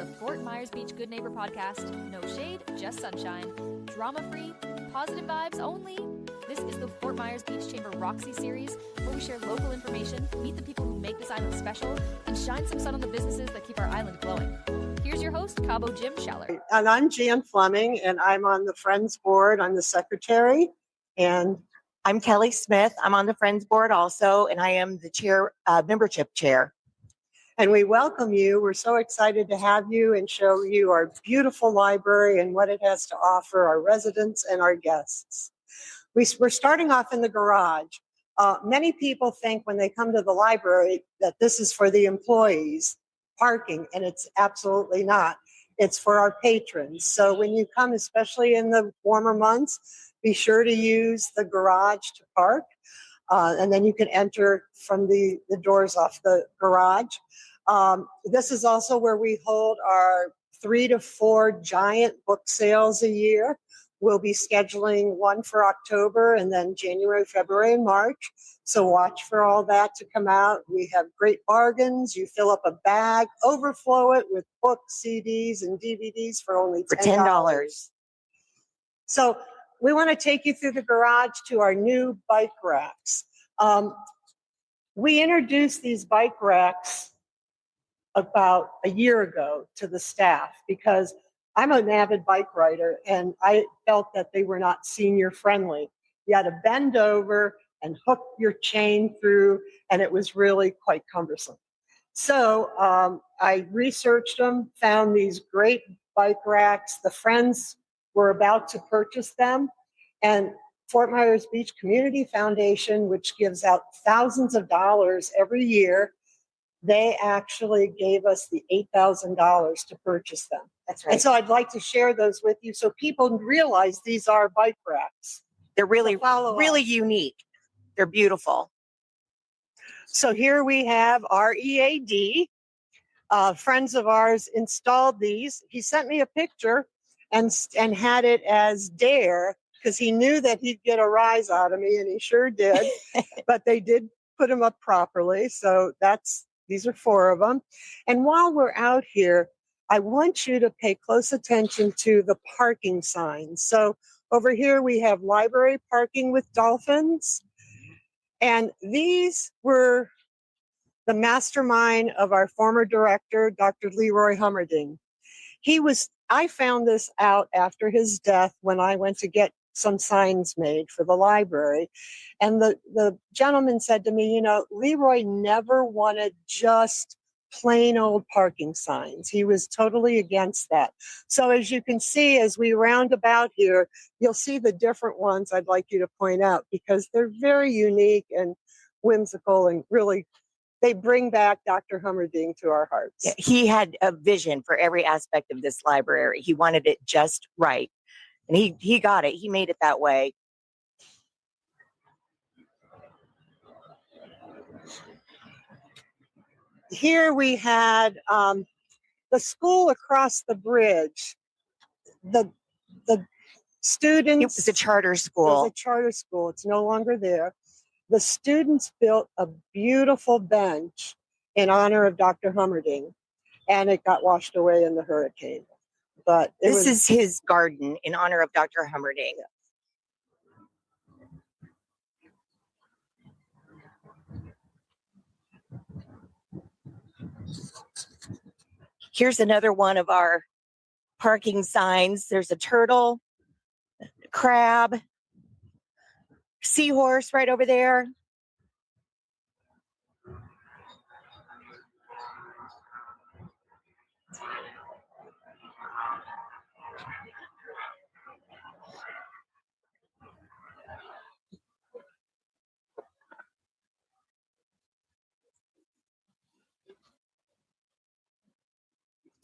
the Fort Myers Beach Good Neighbor podcast. No shade, just sunshine. Drama-free, positive vibes only. This is the Fort Myers Beach Chamber Roxie series, where we share local information, meet the people who make this island special, and shine some sun on the businesses that keep our island glowing. Here's your host, Cabo Jim Scheller. And I'm Jan Fleming, and I'm on the Friends board. I'm the secretary. And I'm Kelly Smith. I'm on the Friends board also, and I am the chair, membership chair. And we welcome you. We're so excited to have you and show you our beautiful library and what it has to offer our residents and our guests. We're starting off in the garage. Many people think when they come to the library that this is for the employees parking, and it's absolutely not. It's for our patrons. So when you come, especially in the warmer months, be sure to use the garage to park. And then you can enter from the doors off the garage. This is also where we hold our 3 to 4 giant book sales a year. We'll be scheduling one for October and then January, February, and March. So watch for all that to come out. We have great bargains. You fill up a bag, overflow it with books, CDs, and DVDs for only $10. So we want to take you through the garage to our new bike racks. We introduced these bike racks about a year ago to the staff because I'm an avid bike rider and I felt that they were not senior friendly. You had to bend over and hook your chain through, and it was really quite cumbersome. So I researched them, found these great bike racks. The Friends were about to purchase them, and Fort Myers Beach Community Foundation, which gives out thousands of dollars every year, they actually gave us the $8,000 to purchase them. That's right. And so I'd like to share those with you so people realize these are bike racks. They're really unique. They're beautiful. So here we have our EAD. Friends of ours installed these. He sent me a picture and had it as Dare because he knew that he'd get a rise out of me, and he sure did. But they did put them up properly. So these are 4 of them. And while we're out here, I want you to pay close attention to the parking signs. So over here we have library parking with dolphins. And these were the mastermind of our former director, Dr. Leroy Hummerding. I found this out after his death when I went to get some signs made for the library. And the gentleman said to me, Leroy never wanted just plain old parking signs. He was totally against that. So as you can see, as we round about here, you'll see the different ones I'd like you to point out because they're very unique and whimsical, and really they bring back Dr. Hummerding to our hearts. Yeah, he had a vision for every aspect of this library. He wanted it just right. And he got it. He made it that way. Here we had the school across the bridge. The students. It was a charter school. It was a charter school. It's no longer there. The students built a beautiful bench in honor of Dr. Hummerding, and it got washed away in the hurricane. But this is his garden in honor of Dr. Hummerding. Here's another one of our parking signs. There's a turtle, a crab, seahorse right over there.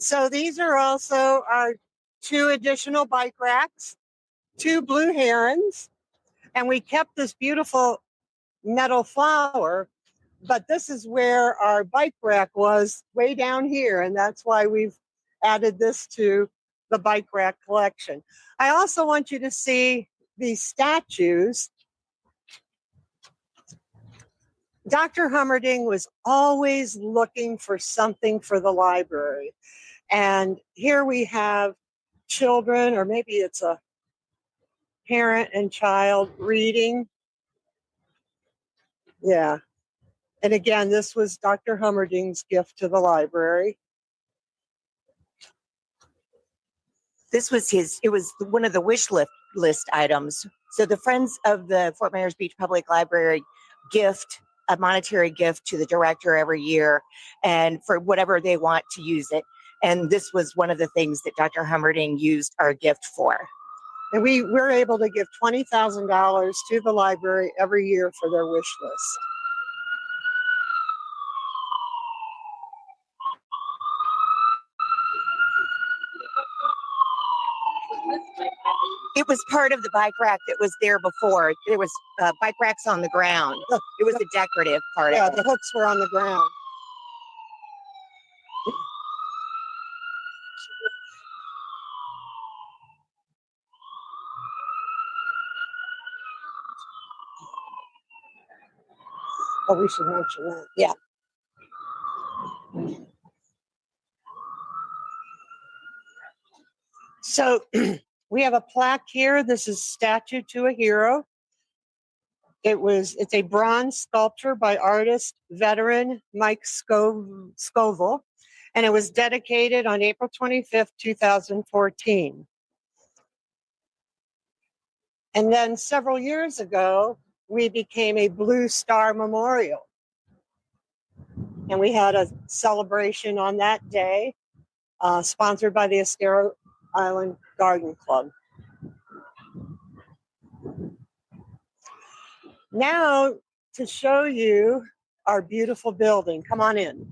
So these are also our 2 additional bike racks, 2 blue herons, and we kept this beautiful metal flower, but this is where our bike rack was way down here, and that's why we've added this to the bike rack collection. I also want you to see these statues. Dr. Hummerding was always looking for something for the library. And here we have children, or maybe it's a parent and child reading. Yeah. And again, this was Dr. Hummerding's gift to the library. This was it was one of the list items. So the Friends of the Fort Myers Beach Public Library gift a monetary gift to the director every year, and for whatever they want to use it. And this was one of the things that Dr. Hummerding used our gift for. And we're able to give $20,000 to the library every year for their wish list. It was part of the bike rack that was there before. There was bike racks on the ground. It was a decorative part Yeah, of it. the hooks were on the ground. Oh, we should mention that. Yeah. So we have a plaque here. This is Statue to a Hero. It's a bronze sculpture by artist veteran Mike Scoville, and it was dedicated on April 25th, 2014. And then several years ago, we became a Blue Star Memorial. And we had a celebration on that day, sponsored by the Estero Island Garden Club. Now, to show you our beautiful building, come on in.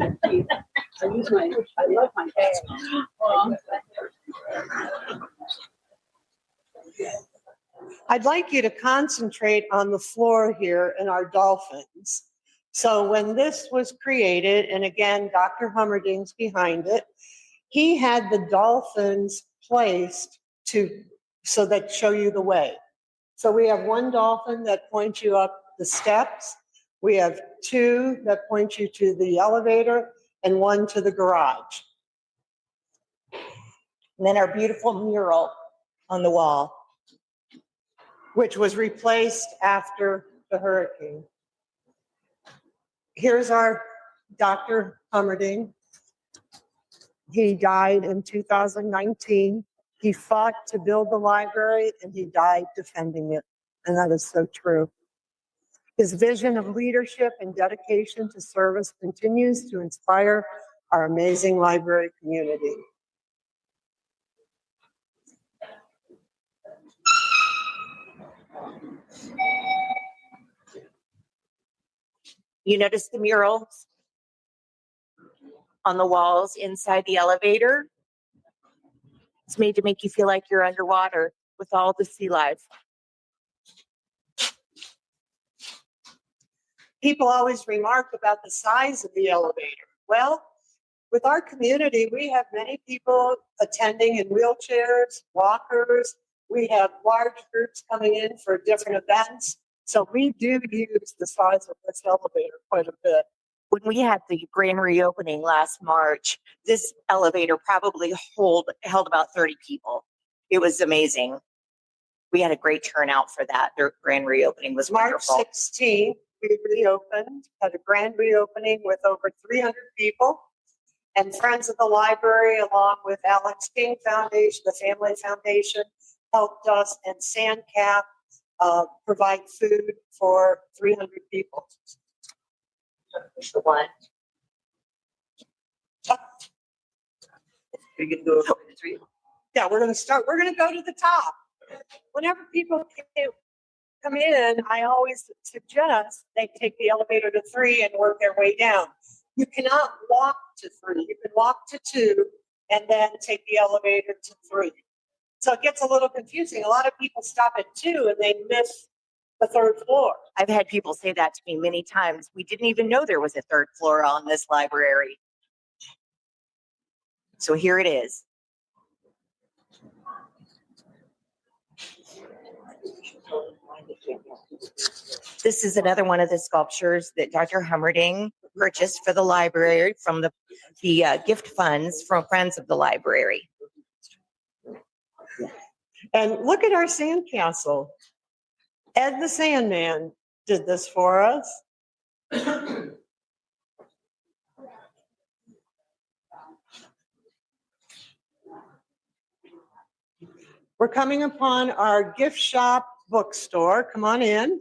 I love my hair. I'd like you to concentrate on the floor here and our dolphins. So when this was created, and again, Dr. Hummerding's behind it, he had the dolphins placed so that show you the way. So we have one dolphin that points you up the steps. We have two that point you to the elevator and one to the garage. And then our beautiful mural on the wall, which was replaced after the hurricane. Here's our Dr. Hummerding. He died in 2019. He fought to build the library and he died defending it. And that is so true. His vision of leadership and dedication to service continues to inspire our amazing library community. you notice the murals on the walls inside the elevator. It's made to make you feel like you're underwater with all the sea life. People always remark about the size of the elevator. Well, with our community, we have many people attending in wheelchairs, walkers. We have large groups coming in for different events. So we do use the size of this elevator quite a bit. When we had the grand reopening last March, this elevator probably held about 30 people. It was amazing. We had a great turnout for that. Their grand reopening was March wonderful. 16th, we reopened, had a grand reopening with over 300 people. And Friends of the Library, along with Alex King Foundation, the Family Foundation, helped us, and Sandcap provide food for 300 people. The one. You're gonna go over the three. Yeah, we're going to go to the top. Whenever people come in, I always suggest they take the elevator to 3 and work their way down. You cannot walk to 3. You can walk to 2 and then take the elevator to 3. So it gets a little confusing. A lot of people stop at 2 and they miss the 3rd floor. I've had people say that to me many times. We didn't even know there was a 3rd floor on this library. So here it is. This is another one of the sculptures that Dr. Hummerding purchased for the library from the gift funds from Friends of the Library. And look at our sandcastle. Ed the Sandman did this for us. We're coming upon our gift shop bookstore. Come on in.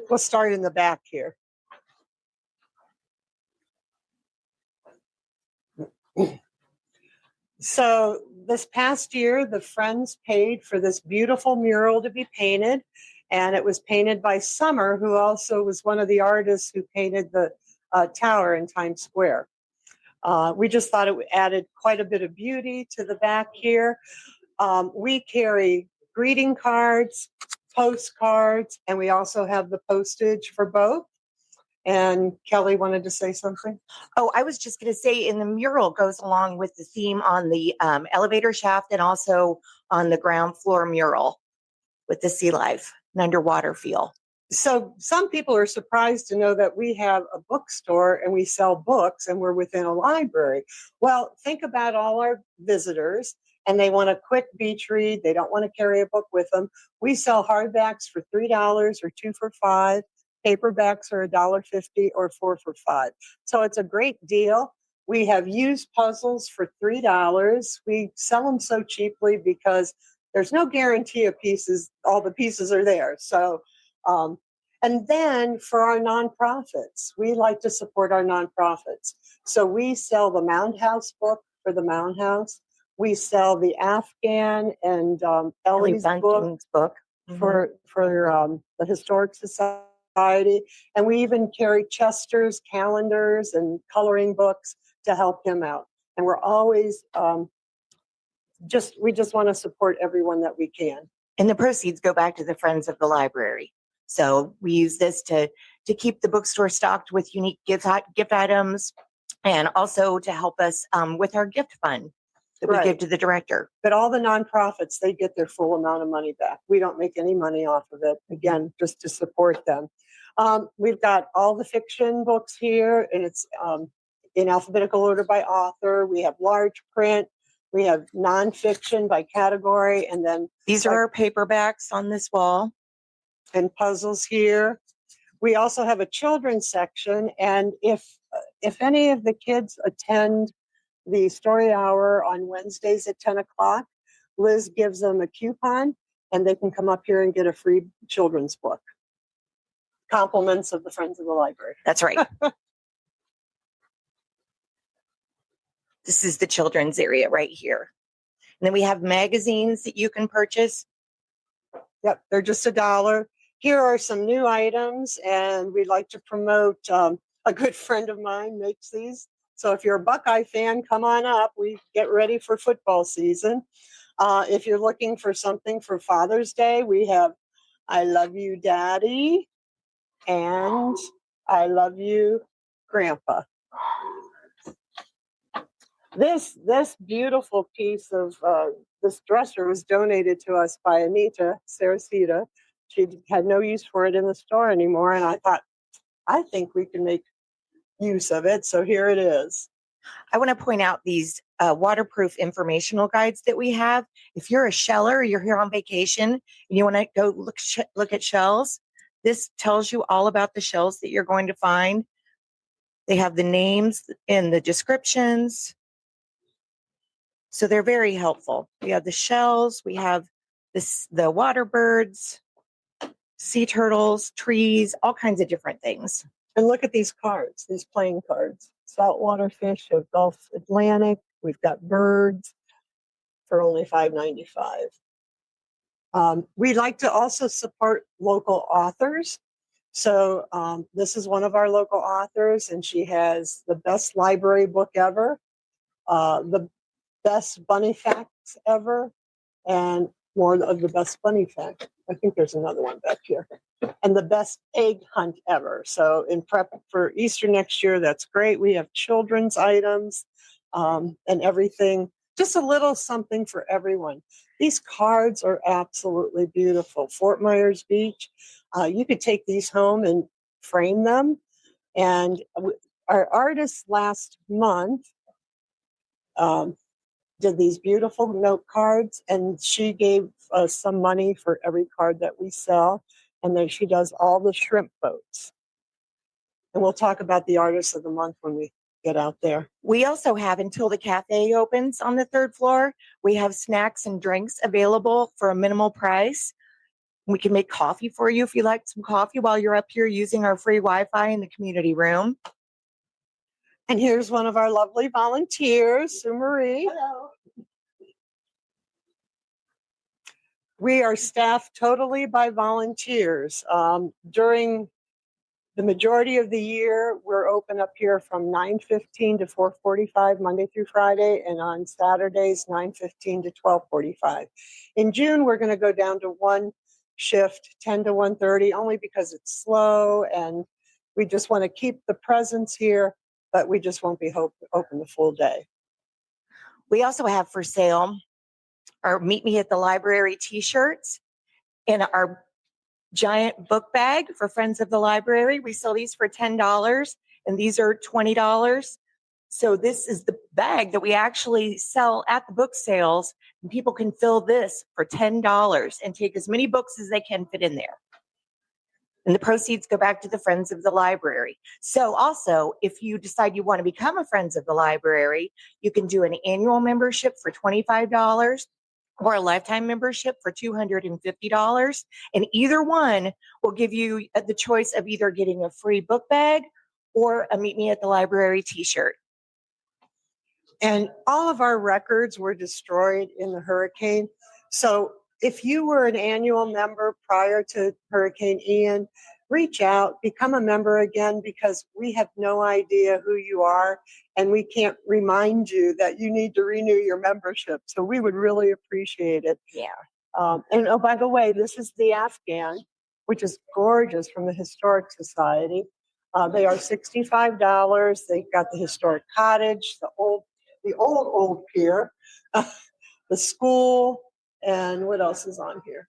We'll start in the back here. So this past year, the Friends paid for this beautiful mural to be painted, and it was painted by Summer, who also was one of the artists who painted the tower in Times Square. We just thought it added quite a bit of beauty to the back here. We carry greeting cards, postcards, and we also have the postage for both. And Kelly wanted to say something. Oh, I was just going to say, in the mural goes along with the theme on the elevator shaft and also on the ground floor mural with the sea life and underwater feel. So some people are surprised to know that we have a bookstore and we sell books and we're within a library. Well, think about all our visitors and they want a quick beach read. They don't want to carry a book with them. We sell hardbacks for $3 or 2 for $5. Paperbacks are $1.50 or 4 for $5. So it's a great deal. We have used puzzles for $3. We sell them so cheaply because there's no guarantee of pieces. All the pieces are there. So, and then for our nonprofits, we like to support our nonprofits. So we sell the Mound House book for the Mound House. We sell the Afghan and Ellie's book for the Historic Society. And we even carry Chester's calendars and coloring books to help him out. And we're always we just want to support everyone that we can. And the proceeds go back to the Friends of the Library. So we use this to keep the bookstore stocked with unique gift items and also to help us with our gift fund that we give to the director. But all the nonprofits, they get their full amount of money back. We don't make any money off of it. Again, just to support them. We've got all the fiction books here, and it's in alphabetical order by author. We have large print. We have nonfiction by category, and then these are our paperbacks on this wall. And puzzles here. We also have a children's section, and if any of the kids attend the story hour on Wednesdays at 10 o'clock, Liz gives them a coupon, and they can come up here and get a free children's book. Compliments of the Friends of the Library. That's right. This is the children's area right here. And then we have magazines that you can purchase. Yep, they're just $1. Here are some new items, and we'd like to promote a good friend of mine makes these. So if you're a Buckeye fan, come on up. We get ready for football season. If you're looking for something for Father's Day, we have I Love You, Daddy, and I Love You, Grandpa. This beautiful piece of this dresser was donated to us by Anita Saracita. She had no use for it in the store anymore, and I thought, I think we can make use of it. So here it is. I want to point out these waterproof informational guides that we have. If you're a sheller, you're here on vacation, and you want to go look at shells, this tells you all about the shells that you're going to find. They have the names and the descriptions. So they're very helpful. We have the shells, we have the water birds, sea turtles, trees, all kinds of different things. And look at these cards, these playing cards. Saltwater fish of Gulf Atlantic. We've got birds for only $5.95. We like to also support local authors. So this is one of our local authors, and she has the best library book ever, the best bunny facts ever, and more of the best bunny facts. I think there's another one back here. And the best egg hunt ever. So in prep for Easter next year, that's great. We have children's items and everything just a little something for everyone. These cards are absolutely beautiful. Fort Myers Beach, you could take these home and frame them. And our artist last month did these beautiful note cards, and she gave us some money for every card that we sell. And then she does all the shrimp boats. And we'll talk about the artist of the month when we get out there. We also have, until the cafe opens on the 3rd floor, we have snacks and drinks available for a minimal price. We can make coffee for you if you like some coffee while you're up here using our free Wi-Fi in the community room. And here's one of our lovely volunteers, Sue Marie. Hello. We are staffed totally by volunteers. During the majority of the year, we're open up here from 9:15 to 4:45, Monday through Friday, and on Saturdays, 9:15 to 12:45. In June, we're going to go down to one shift, 10 to 1:30, only because it's slow, and we just want to keep the presence here, but we just won't be open the full day. We also have for sale our Meet Me at the Library t-shirts and our giant book bag for Friends of the Library. We sell these for $10 and these are $20. So this is the bag that we actually sell at the book sales, and people can fill this for $10 and take as many books as they can fit in there. And the proceeds go back to the Friends of the Library. So also, if you decide you want to become a Friends of the Library, you can do an annual membership for $25 or a lifetime membership for $250. And either one will give you the choice of either getting a free book bag or a Meet Me at the Library t-shirt. And all of our records were destroyed in the hurricane. So if you were an annual member prior to Hurricane Ian, reach out, become a member again, because we have no idea who you are and we can't remind you that you need to renew your membership. So we would really appreciate it. Yeah. And oh, by the way, this is the Afghan, which is gorgeous, from the Historic Society. They are $65. They've got the historic cottage, the old pier, the school, and what else is on here?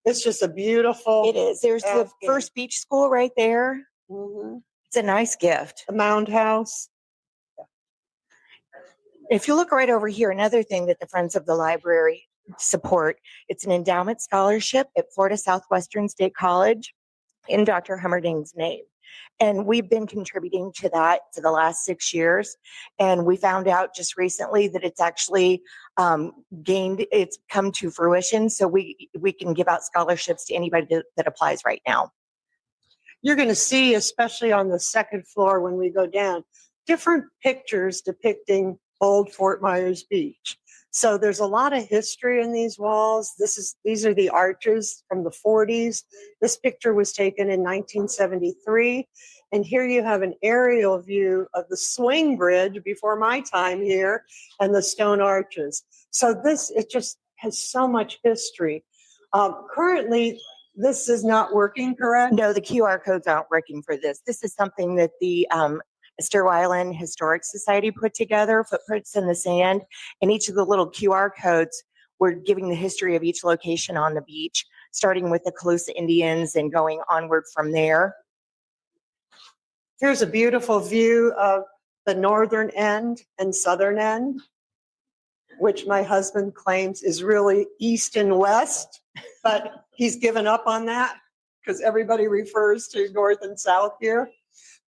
It's just a beautiful. It is. There's the first beach school right there. Mm-hmm. It's a nice gift. The Mound House. If you look right over here, another thing that the Friends of the Library support, it's an endowment scholarship at Florida Southwestern State College in Dr. Hummerding's name. And we've been contributing to that for the last 6 years. And we found out just recently that it's actually it's come to fruition. So we can give out scholarships to anybody that applies right now. You're going to see, especially on the second floor when we go down, different pictures depicting old Fort Myers Beach. So there's a lot of history in these walls. These are the arches from the 40s. This picture was taken in 1973. And here you have an aerial view of the swing bridge before my time here and the stone arches. So it just has so much history. Currently, this is not working, correct? No, the QR codes aren't working for this. This is something that the Estero Island Historic Society put together, footprints in the sand, and each of the little QR codes were giving the history of each location on the beach, starting with the Calusa Indians and going onward from there. Here's a beautiful view of the northern end and southern end, which my husband claims is really east and west, but he's given up on that because everybody refers to north and south here.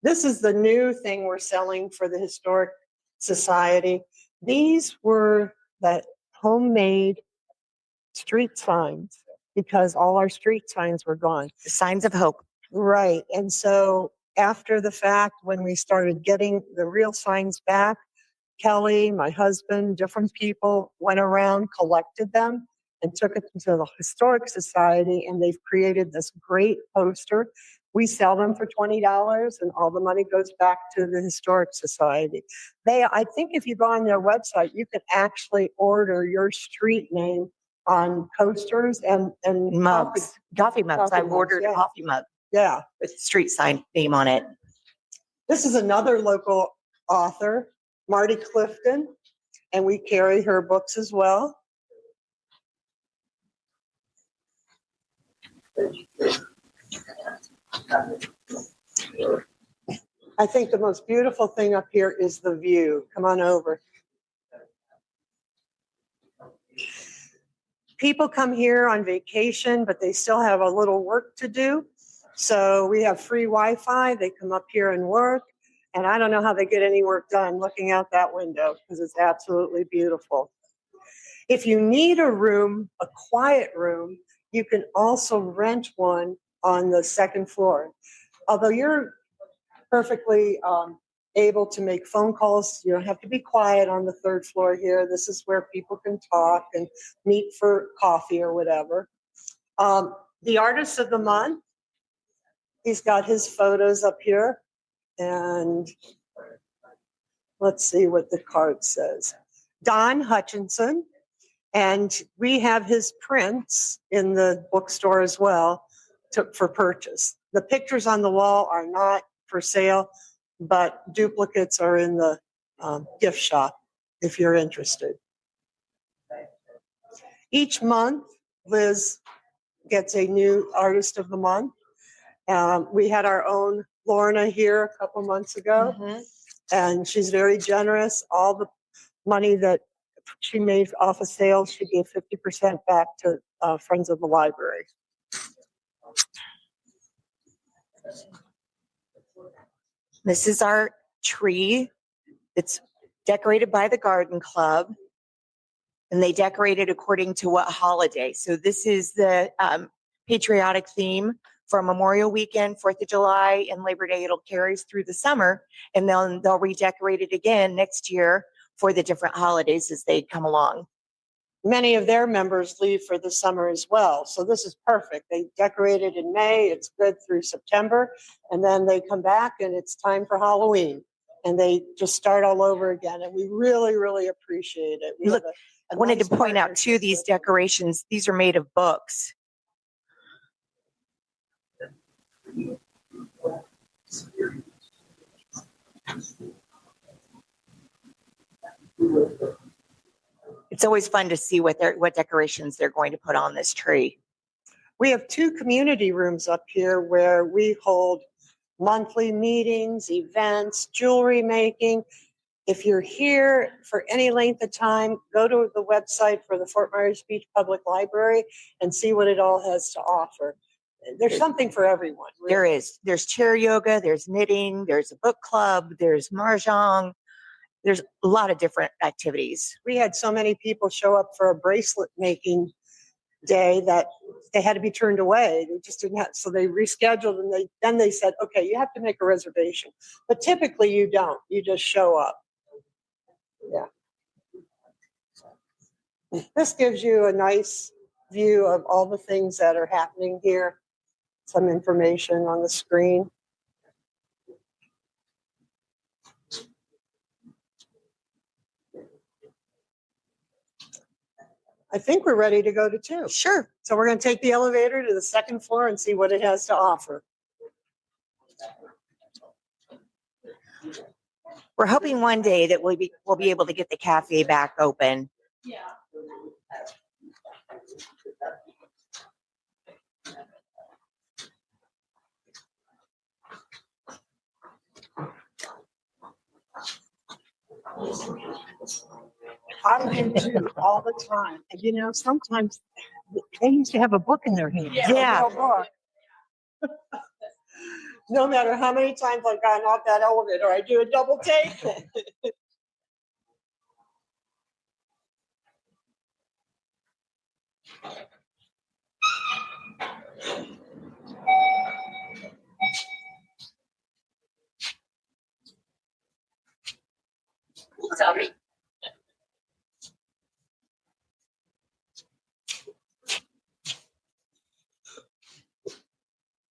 This is the new thing we're selling for the Historic Society. These were the homemade street signs because all our street signs were gone. The signs of hope. Right. And so after the fact, when we started getting the real signs back, Kelly, my husband, different people went around, collected them, and took it to the Historic Society, and they've created this great poster. We sell them for $20, and all the money goes back to the Historic Society. I think if you go on their website, you can actually order your street name on coasters and mugs, coffee mugs. I've ordered yeah. a coffee mug. Yeah. With street sign name on it. This is another local author, Marty Clifton. and we carry her books as well. I think the most beautiful thing up here is the view. Come on over. People come here on vacation, but they still have a little work to do. So we have free Wi-Fi. They come up here and work. And I don't know how they get any work done looking out that window because it's absolutely beautiful. If you need a room, a quiet room, you can also rent one on the second floor. Although you're perfectly able to make phone calls, you don't have to be quiet on the third floor here. This is where people can talk and meet for coffee or whatever. The artist of the month, he's got his photos up here. And let's see what the card says. Don Hutchinson. And we have his prints in the bookstore as well for purchase. The pictures on the wall are not for sale, but duplicates are in the gift shop if you're interested. Each month, Liz gets a new artist of the month. We had our own Lorna here a couple months ago, and she's very generous. All the money that she made off of sales, she gave 50% back to Friends of the Library. This is our tree. It's decorated by the garden club, and they decorate it according to what holiday. So this is the patriotic theme for Memorial Weekend, 4th of July, and Labor Day. It'll carry through the summer, and then they'll redecorate it again next year for the different holidays as they come along. Many of their members leave for the summer as well. So this is perfect. They decorate it in May. It's good through September. And then they come back and it's time for Halloween. And they just start all over again. And we really, really appreciate it. Look, I wanted to point out too, these decorations, these are made of books. It's always fun to see what decorations they're going to put on this tree. We have 2 community rooms up here where we hold monthly meetings, events, jewelry making. If you're here for any length of time, go to the website for the Fort Myers Beach Public Library and see what it all has to offer. There's something for everyone. Really. There is. There's chair yoga, there's knitting, there's a book club, there's mahjong. There's a lot of different activities. We had so many people show up for a bracelet making day that they had to be turned away. They just didn't have, so they rescheduled and then they said, okay, you have to make a reservation. But typically you don't, you just show up. Yeah. This gives you a nice view of all the things that are happening here. Some information on the screen. I think we're ready to go to 2. Sure. So we're going to take the elevator to the second floor and see what it has to offer. We're hoping one day that we'll be able to get the cafe back open. Yeah. I've been to all the time. And you know, sometimes they used to have a book in their hand. Yeah. A real book. No matter how many times I've gotten off that elevator, I do a double take. Sorry.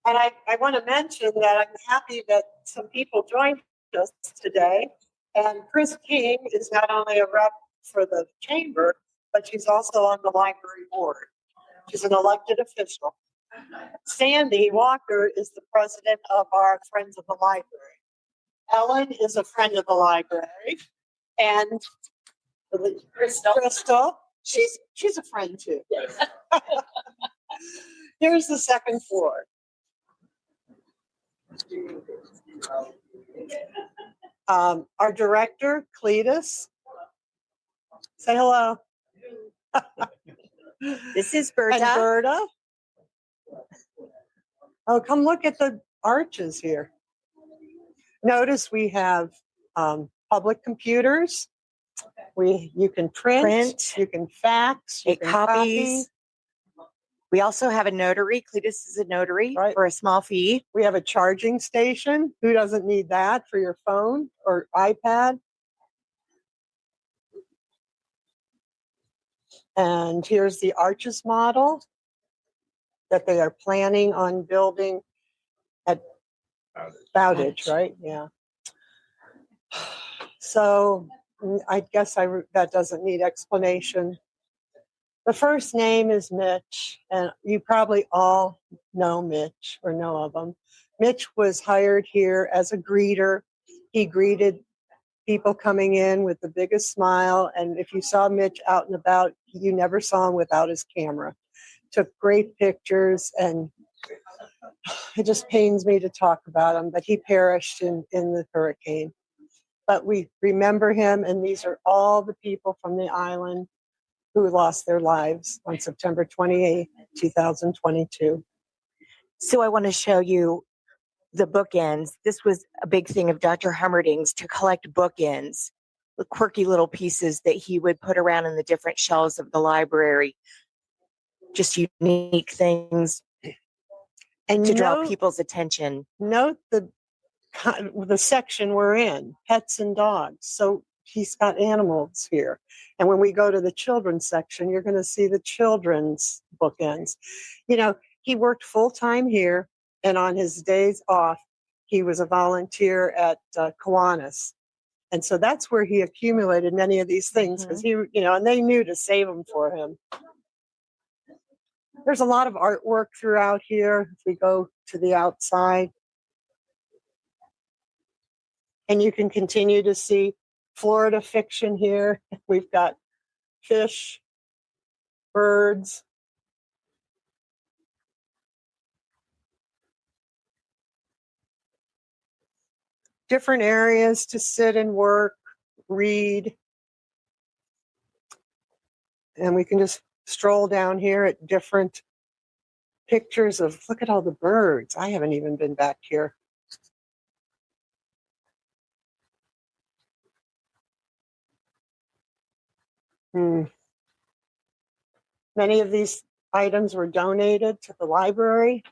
And I want to mention that I'm happy that some people joined us today. And Chris King is not only a rep for the chamber, but she's also on the library board. She's an elected official. Sandy Walker is the president of our Friends of the Library. Ellen is a friend of the library. And Crystal. She's a friend too. Here's the second floor. Our director, Cletus. Say hello. This is And Berta. Berta. Oh, come look at the arches here. Notice we have public computers. You can print, you can fax, you It can copies. copy. We also have a notary. Cletus is a notary Right. for a small fee. We have a charging station. Who doesn't need that for your phone or iPad? And here's the arches model that they are planning on building at Bowditch, right? Yeah. So I guess that doesn't need explanation. The first name is Mitch, and you probably all know Mitch or know of him. Mitch was hired here as a greeter. He greeted people coming in with the biggest smile, and if you saw Mitch out and about, you never saw him without his camera. Took great pictures, and it just pains me to talk about him, but he perished in the hurricane. But we remember him, and these are all the people from the island who lost their lives on September 28th, 2022. So I want to show you the bookends. This was a big thing of Dr. Hummerding's, to collect bookends, the quirky little pieces that he would put around in the different shelves of the library. Just unique things And to draw people's attention. Note the section we're in, pets and dogs. So he's got animals here. And when we go to the children's section, you're going to see the children's bookends. You know, he worked full time here, and on his days off, he was a volunteer at Kiwanis. And so that's where he accumulated many of these things, because and they knew to save them for him. There's a lot of artwork throughout here. If we go to the outside, and you can continue to see Florida fiction here. We've got fish, birds. Different areas to sit and work, read. And we can just stroll down here at different pictures of, look at all the birds. I haven't even been back here. Many of these items were donated to the library.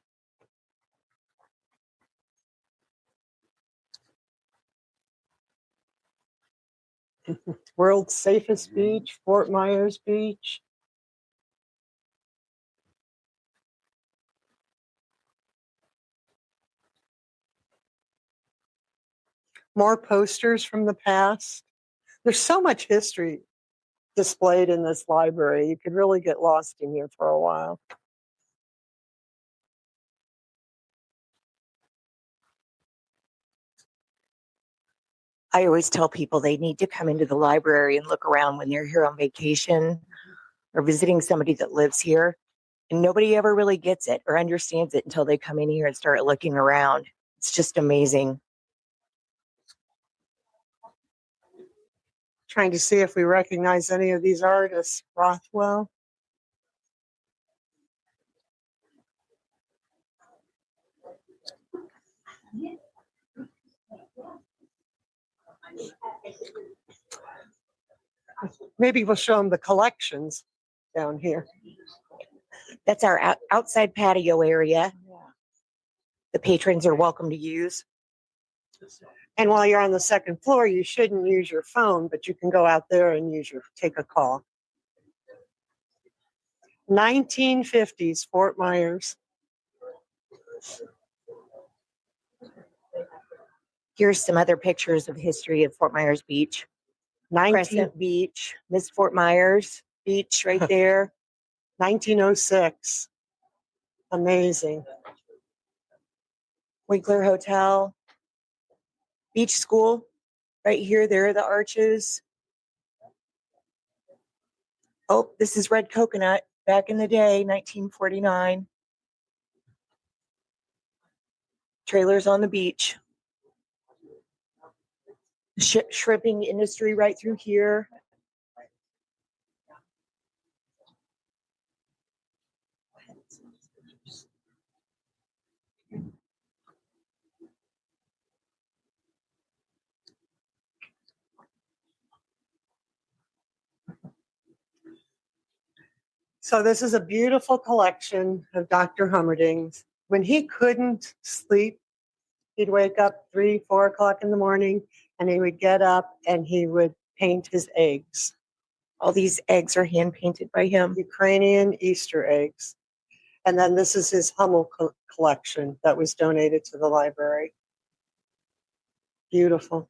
World's safest beach, Fort Myers Beach. More posters from the past. There's so much history displayed in this library. You could really get lost in here for a while. I always tell people they need to come into the library and look around when they're here on vacation or visiting somebody that lives here. And nobody ever really gets it or understands it until they come in here and start looking around. It's just amazing. Trying to see if we recognize any of these artists. Rothwell. Maybe we'll show them the collections down here. That's our outside patio area. The patrons are welcome to use. And while you're on the second floor, you shouldn't use your phone, but you can go out there and take a call. 1950s Fort Myers. Here's some other pictures of history of Fort Myers Beach. Crescent Beach, Miss Fort Myers Beach right there. 1906. Amazing. Winkler Hotel. Beach School right here. There are the arches. Oh, this is red coconut back in the day, 1949. Trailers on the beach. Shrimping industry right through here. So this is a beautiful collection of Dr. Hummerding's. When he couldn't sleep, he'd wake up 3, 4 o'clock in the morning and he would get up and he would paint his eggs. All these eggs are hand painted by him. Ukrainian Easter eggs. And then this is his Hummel collection that was donated to the library. Beautiful.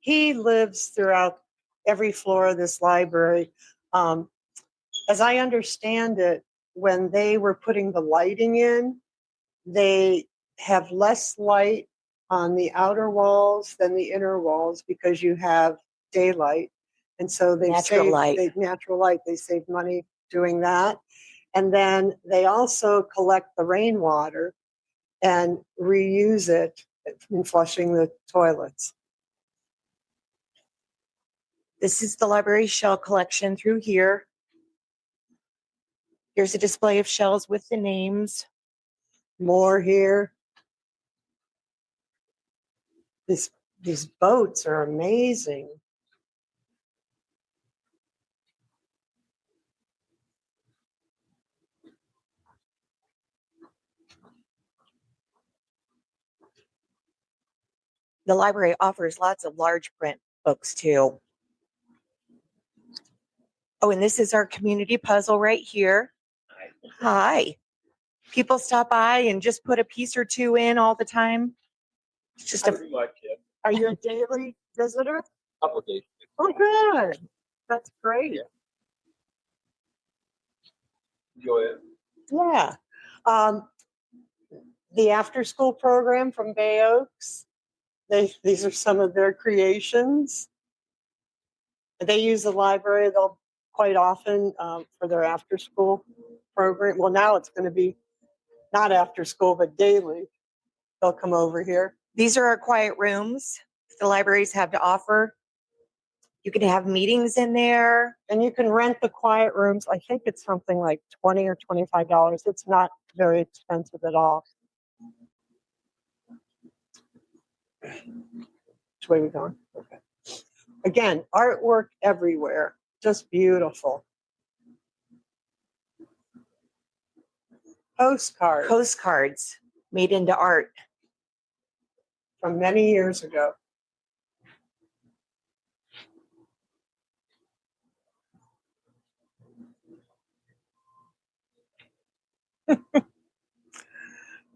He lives throughout every floor of this library. As I understand it, when they were putting the lighting in, they have less light on the outer walls than the inner walls because you have daylight. And so they Natural light. Natural light. They save money doing that. And then they also collect the rainwater and reuse it in flushing the toilets. This is the library shell collection through here. Here's a display of shells with the names. More here. These boats are amazing. The library offers lots of large print books too. Oh, and this is our community puzzle right here. Hi. People stop by and just put a piece or two in all the time. It's just a Are you a daily visitor? Couple days. Oh, good. That's great. Yeah. Enjoy it. Yeah. The after school program from Bay Oaks. These are some of their creations. They use the library. They'll quite often for their after school program. Well, now it's going to be not after school, but daily. They'll come over here. These are our quiet rooms the libraries have to offer. You can have meetings in there. And you can rent the quiet rooms. I think it's something like $20 or $25. It's not very expensive at all. Which way are we going? Okay. Again, artwork everywhere. Just beautiful. Postcards made into art. From many years ago.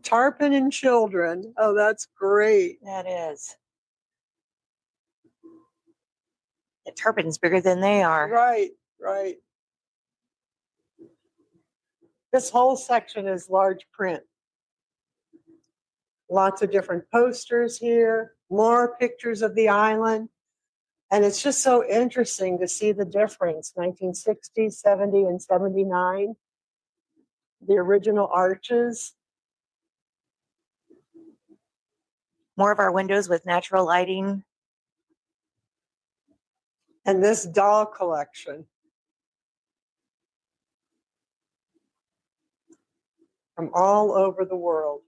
Tarpon and children. Oh, that's great. That is. The tarpon's bigger than they are. Right, right. This whole section is large print. Lots of different posters here, more pictures of the island. And it's just so interesting to see the difference, 1960, 70, and 79. The original arches. More of our windows with natural lighting. And this doll collection. From all over the world.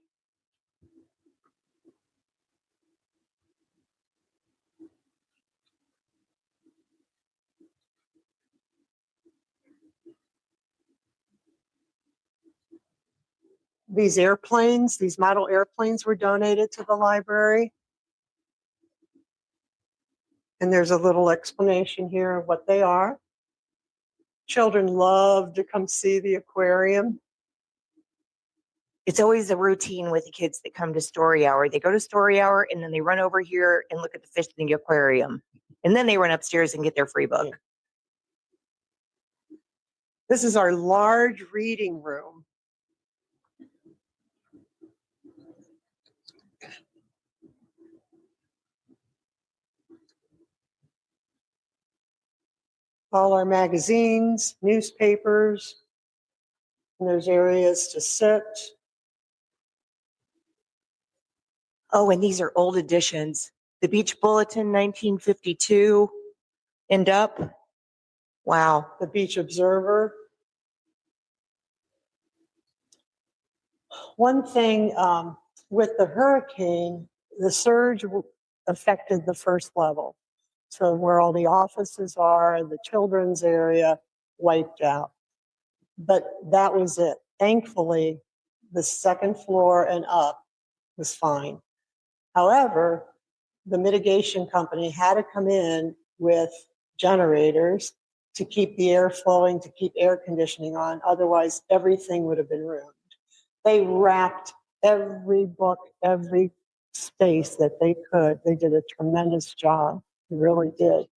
These airplanes, these model airplanes were donated to the library. And there's a little explanation here of what they are. Children love to come see the aquarium. It's always a routine with the kids that come to story hour. They go to story hour and then they run over here and look at the fish in the aquarium. And then they run upstairs and get their free book. This is our large reading room. all our magazines, newspapers, and there's areas to sit. Oh, and these are old editions. The Beach Bulletin, 1952, end up. Wow. The Beach Observer. One thing with the hurricane, the surge affected the first level. So where all the offices are, the children's area wiped out. But that was it. Thankfully, the second floor and up was fine. However, the mitigation company had to come in with generators to keep the air flowing, to keep air conditioning on. Otherwise, everything would have been ruined. They wrapped every book, every space that they could. They did a tremendous job. They really did.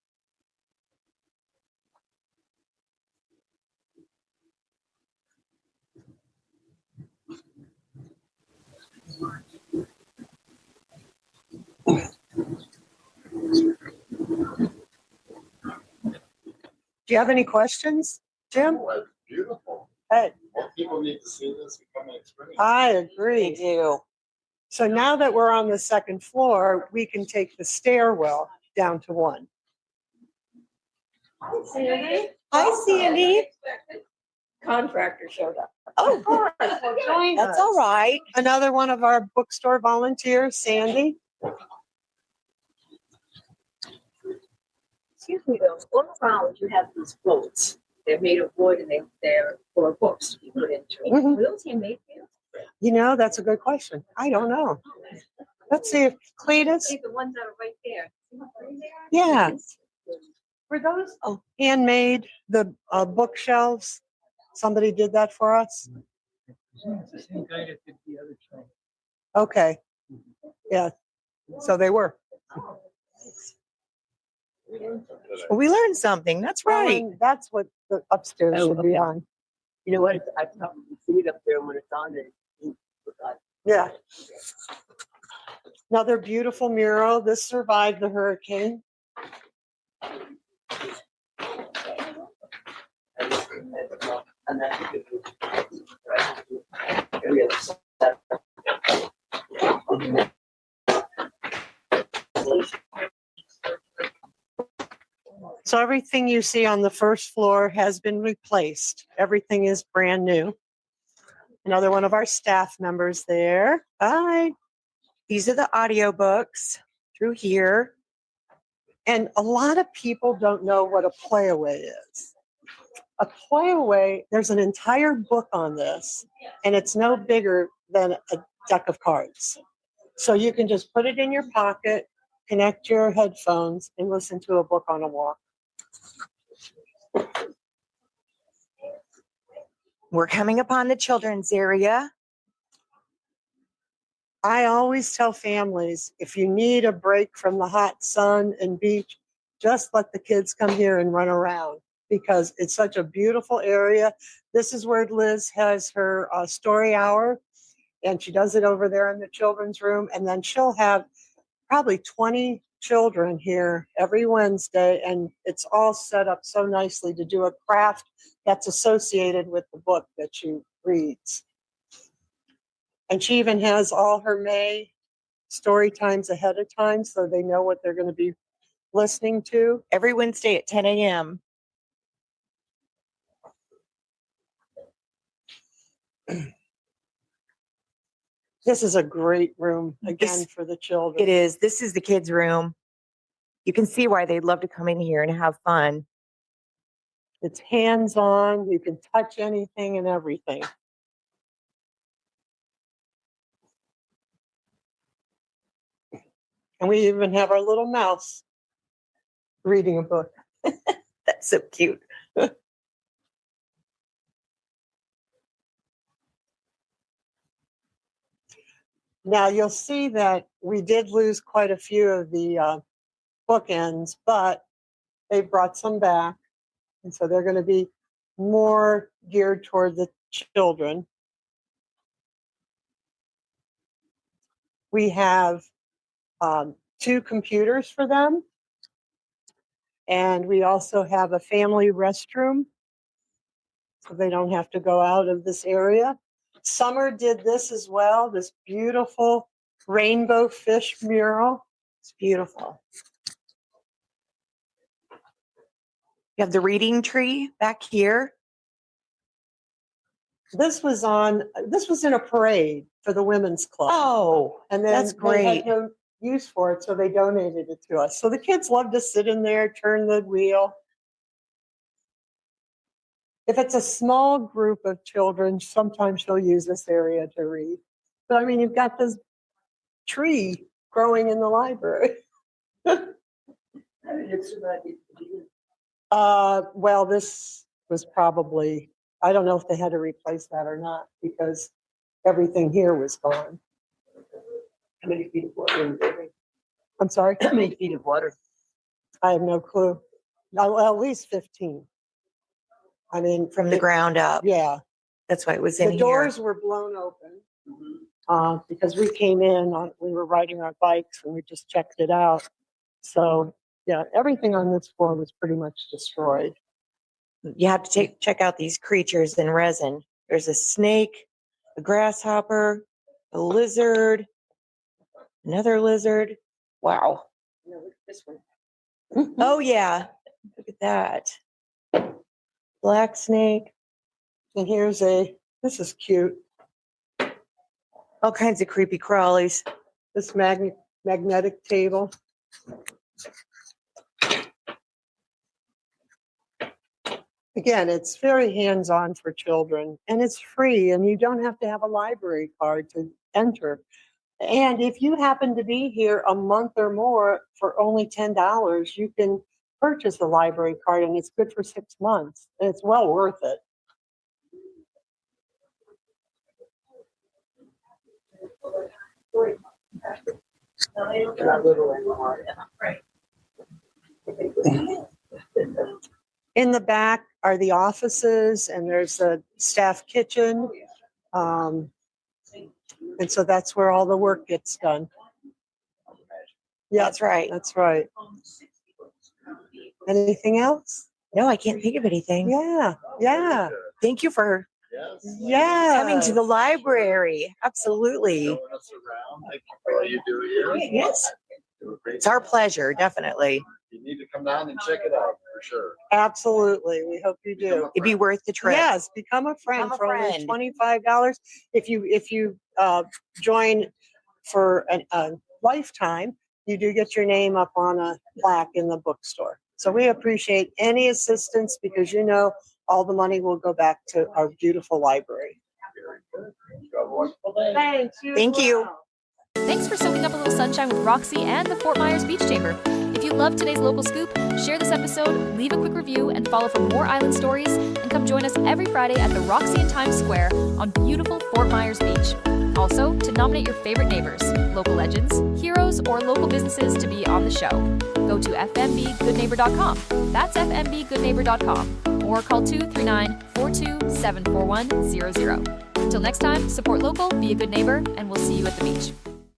Do you have any questions, Jim? Oh, that's beautiful. Hey, More people need to see this and come and experience it. I They agree. do. So now that we're on the second floor, we can take the stairwell down to one. Hi, Sandy. Contractor showed up. Oh, Join that's us. all right. Another one of our bookstore volunteers, Sandy. Excuse me, though, all around you have these boats. They're made of wood and they're for books you put into. Mhm. Were those handmade for you? You know, that's a good question. I don't know. Let's see if Cletus, See the ones that are right there. yeah. Were those handmade, the bookshelves? Somebody did that for us? Okay. Yeah, so they were. Well, we learned something. That's right. And that's what the upstairs Oh, should be okay. on. You know what? I probably see it up there when it's on it. Yeah. Another beautiful mural. This survived the hurricane. So everything you see on the first floor has been replaced. Everything is brand new. Another one of our staff members there. Hi. These are the audiobooks through here. And a lot of people don't know what a playaway is. A playaway, there's an entire book on this, and it's no bigger than a deck of cards. So you can just put it in your pocket, connect your headphones, and listen to a book on a walk. We're coming upon the children's area. I always tell families, if you need a break from the hot sun and beach, just let the kids come here and run around because it's such a beautiful area. This is where Liz has her story hour, and she does it over there in the children's room. And then she'll have probably 20 children here every Wednesday, and it's all set up so nicely to do a craft that's associated with the book that she reads. And she even has all her May story times ahead of time so they know what they're going to be listening to. Every Wednesday at 10 a.m. This is a great room, again, This- for the children. It is. This is the kids' room. You can see why they'd love to come in here and have fun. It's hands-on. You can touch anything and everything. And we even have our little mouse reading a book. That's so cute. Now you'll see that we did lose quite a few of the bookends, but they brought some back. And so they're going to be more geared toward the children. We have 2 computers for them. And we also have a family restroom, so they don't have to go out of this area. Summer did this as well, this beautiful rainbow fish mural. It's beautiful. You have the reading tree back here. This was in a parade for the women's club. Oh, And then that's they great. had no use for it, so they donated it to us. So the kids love to sit in there, turn the wheel. If it's a small group of children, sometimes they'll use this area to read. But I mean, you've got this tree growing in the library. Well, this was probably, I don't know if they had to replace that or not, because everything here was gone. How many feet of water in the building? I'm sorry? How many feet of water? I have no clue. No, well, at least 15. I mean, From the ground up. yeah. That's why it was in The here. doors were blown open because we came in, we were riding our bikes and we just checked it out. So, yeah, everything on this floor was pretty much destroyed. You have to check out these creatures in resin. There's a snake, a grasshopper, a lizard, another lizard. Wow. No, look at this one. Oh, yeah. Look at that. Black snake. And here's this is cute, All kinds of creepy crawlies. this magnetic table. Again, it's very hands-on for children and it's free and you don't have to have a library card to enter. And if you happen to be here a month or more for only $10, you can purchase the library card and it's good for 6 months. And it's well worth it. In the back are the offices and there's a staff kitchen. And so that's where all the work gets done. Yeah, That's right. that's right. Anything else? No, I can't think of anything. Yeah, yeah, Thank you for Yes. yeah. coming to the library. Absolutely. Showing us around. Thank you for all you do here. Yes. Do a great It's our job. pleasure, definitely. You need to come down and check it out for sure. Absolutely. We hope you do. It'd be worth the trip. Yes, become a friend Become a for only friend. $25. If you join for a lifetime, you do get your name up on a plaque in the bookstore. So we appreciate any assistance because all the money will go back to our beautiful library. Very good. You have a wonderful day. Thanks. Thank you. Thanks for soaking up a little sunshine with Roxy and the Fort Myers Beach Chamber. If you loved today's local scoop, share this episode, leave a quick review, and follow for more island stories. And come join us every Friday at the Roxy in Times Square on beautiful Fort Myers Beach. Also, to nominate your favorite neighbors, local legends, heroes, or local businesses to be on the show, go to fmbgoodneighbor.com. That's fmbgoodneighbor.com. Or call 239-427-4100. Until next time, support local, be a good neighbor, and we'll see you at the beach.